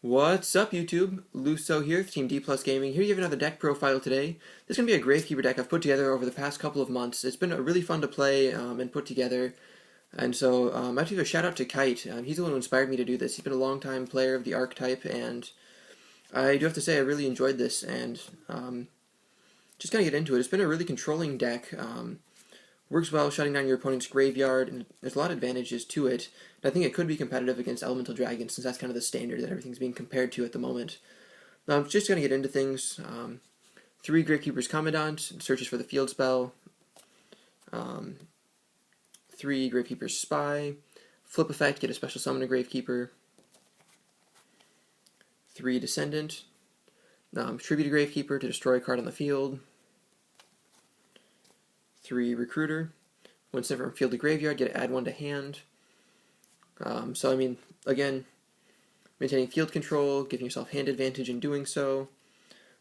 What's up, YouTube? Luso here, Team D Plus Gaming. Here you have another deck profile today. This is going to be a Gravekeeper deck I've put together over the past couple of months. It's been really fun to play and put together. And so I have to give a shout out to Kite. He's the one who inspired me to do this. He's been a long time player of the archetype, and I do have to say I really enjoyed this. And just kind of get into it. It's been a really controlling deck. Works well shutting down your opponent's graveyard, and there's a lot of advantages to it. And I think it could be competitive against Elemental Dragons, since that's kind of the standard that everything's being compared to at the moment. I'm just going to get into things. 3 Gravekeeper's Commandant, searches for the field spell. 3 Gravekeeper's Spy. Flip effect, get a special summon a Gravekeeper. 3 Descendant. Tribute a Gravekeeper to destroy a card on the field. 3 Recruiter. When sent from field to graveyard, get to add 1 to hand. So, I mean, again, maintaining field control, giving yourself hand advantage in doing so.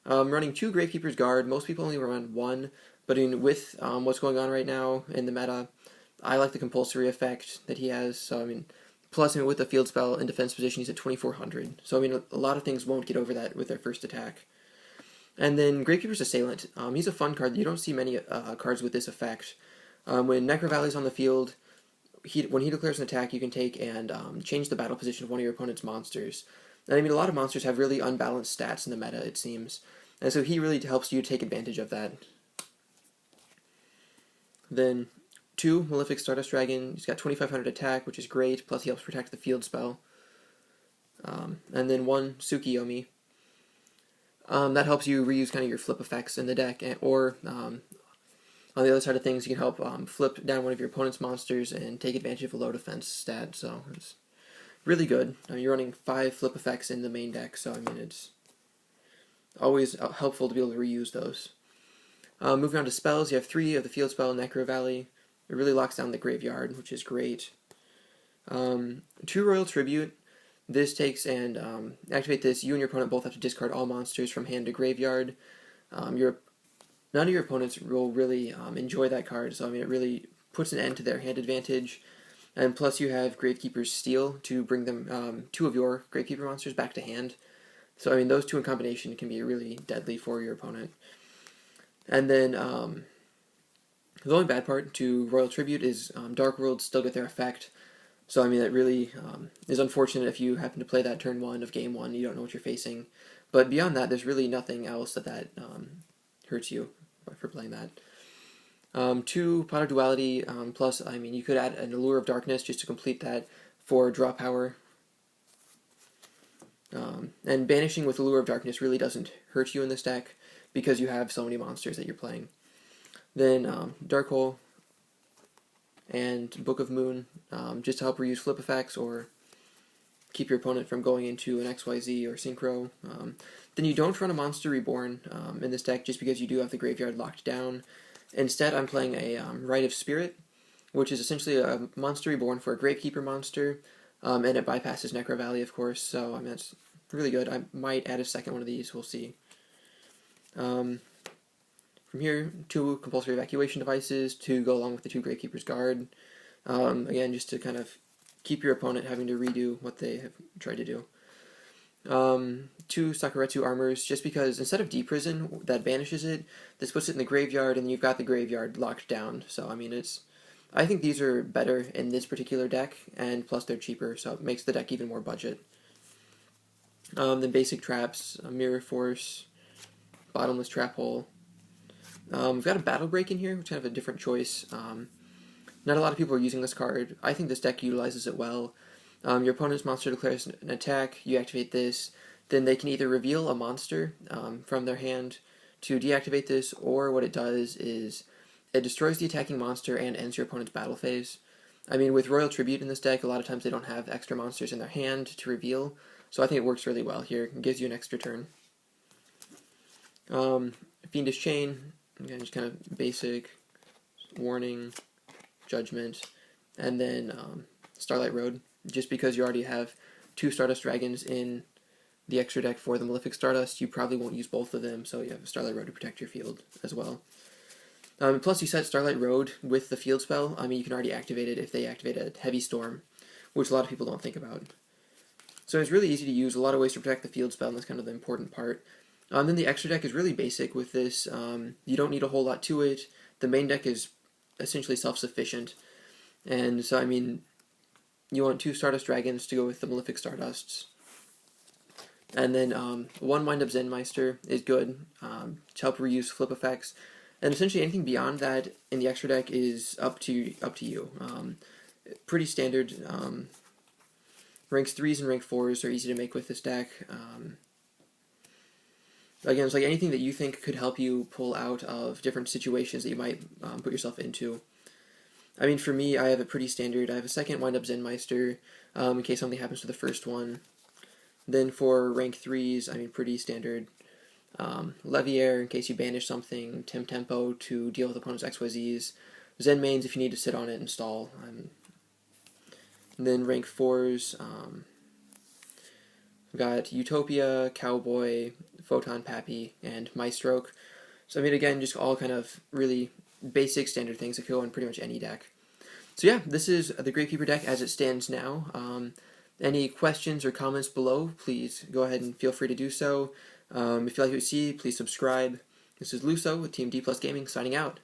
Running 2 Gravekeeper's Guard. Most people only run 1, but with what's going on right now in the meta, I like the compulsory effect that he has. So, I mean, plus, with the field spell in defense position, he's at 2400. So, I mean, a lot of things won't get over that with their first attack. And then Gravekeeper's Assailant. He's a fun card. You don't see many cards with this effect. When Necro Valley's on the field, when he declares an attack, you can take and change the battle position of one of your opponent's monsters. And I mean, a lot of monsters have really unbalanced stats in the meta, it seems. And so he really helps you take advantage of that. Then 2 Malefic Stardust Dragon. He's got 2500 attack, which is great, plus he helps protect the field spell. And then 1 Tsukiyomi. That helps you reuse kind of your flip effects in the deck, or on the other side of things, you can help flip down one of your opponent's monsters and take advantage of a low defense stat, so it's really good. You're running 5 flip effects in the main deck, so I mean, it's always helpful to be able to reuse those. Moving on to spells, you have 3 of the field spell, Necro Valley. It really locks down the graveyard, which is great. 2 Royal Tribute. This takes and activate this. You and your opponent both have to discard all monsters from hand to graveyard. None of your opponents will really enjoy that card, so I mean it really puts an end to their hand advantage. And plus you have Gravekeeper's Steel to bring them 2 of your Gravekeeper monsters back to hand. So I mean those 2 in combination can be really deadly for your opponent. And then the only bad part to Royal Tribute is Dark Worlds still get their effect. So, I mean, it really is unfortunate if you happen to play that turn 1 of game 1, you don't know what you're facing. But beyond that, there's really nothing else that hurts you for playing that. 2 Pot of Duality, plus, I mean, you could add an Allure of Darkness just to complete that for draw power. And banishing with Allure of Darkness really doesn't hurt you in this deck because you have so many monsters that you're playing. Then Dark Hole and Book of Moon, just to help reuse flip effects or keep your opponent from going into an XYZ or Synchro. Then you don't run a Monster Reborn in this deck just because you do have the graveyard locked down. Instead, I'm playing a Rite of Spirit, which is essentially a Monster Reborn for a Gravekeeper monster, and it bypasses Necro Valley, of course, so I mean, that's really good. I might add a second one of these, we'll see. From here, 2 Compulsory Evacuation Devices to go along with the 2 Gravekeeper's Guard. Again, just to kind of keep your opponent having to redo what they have tried to do. 2 Sakuretsu Armors, just because instead of Deprison, that banishes it, this puts it in the graveyard, and you've got the graveyard locked down. So, I mean, I think these are better in this particular deck, and plus they're cheaper, so it makes the deck even more budget. Then Basic Traps, Mirror Force, Bottomless Trap Hole. We've got a Battle Break in here, which is kind of a different choice. Not a lot of people are using this card. I think this deck utilizes it well. Your opponent's monster declares an attack, you activate this, then they can either reveal a monster from their hand to deactivate this, or what it does is it destroys the attacking monster and ends your opponent's battle phase. I mean, with Royal Tribute in this deck, a lot of times they don't have extra monsters in their hand to reveal, so I think it works really well here. It gives you an extra turn. Fiendish Chain. Again, just kind of basic, warning, judgment, and then Starlight Road, just because you already have 2 Stardust Dragons in the extra deck for the Malefic Stardust, you probably won't use both of them, so you have Starlight Road to protect your field as well. Plus, you set Starlight Road with the field spell. I mean, you can already activate it if they activate a Heavy Storm, which a lot of people don't think about. So it's really easy to use, a lot of ways to protect the field spell, and that's kind of the important part. Then the extra deck is really basic with this. You don't need a whole lot to it. The main deck is essentially self-sufficient. And so, I mean, you want 2 Stardust Dragons to go with the Malefic Stardusts. And then 1 Wind-Up Zenmeister is good to help reuse flip effects. And essentially anything beyond that in the extra deck is up to you. Pretty standard. Ranks 3s and rank 4s are easy to make with this deck. Again, it's like anything that you think could help you pull out of different situations that you might put yourself into. I mean, for me, I have it pretty standard. I have a 2nd Wind-Up Zenmeister in case something happens to the first one. Then for rank 3s, I mean, pretty standard. Leviair in case you banish something. Tempo to deal with opponent's XYZs. Zen mains if you need to sit on it and stall. And then rank 4s, we've got Utopia, Cowboy, Photon Pappy, and Maestroke. So I mean, again, just all kind of really basic standard things that could go in pretty much any deck. So yeah, this is the Gravekeeper deck as it stands now. Any questions or comments below, please go ahead and feel free to do so. If you like what you see, please subscribe. This is Luso with Team D+ Gaming signing out.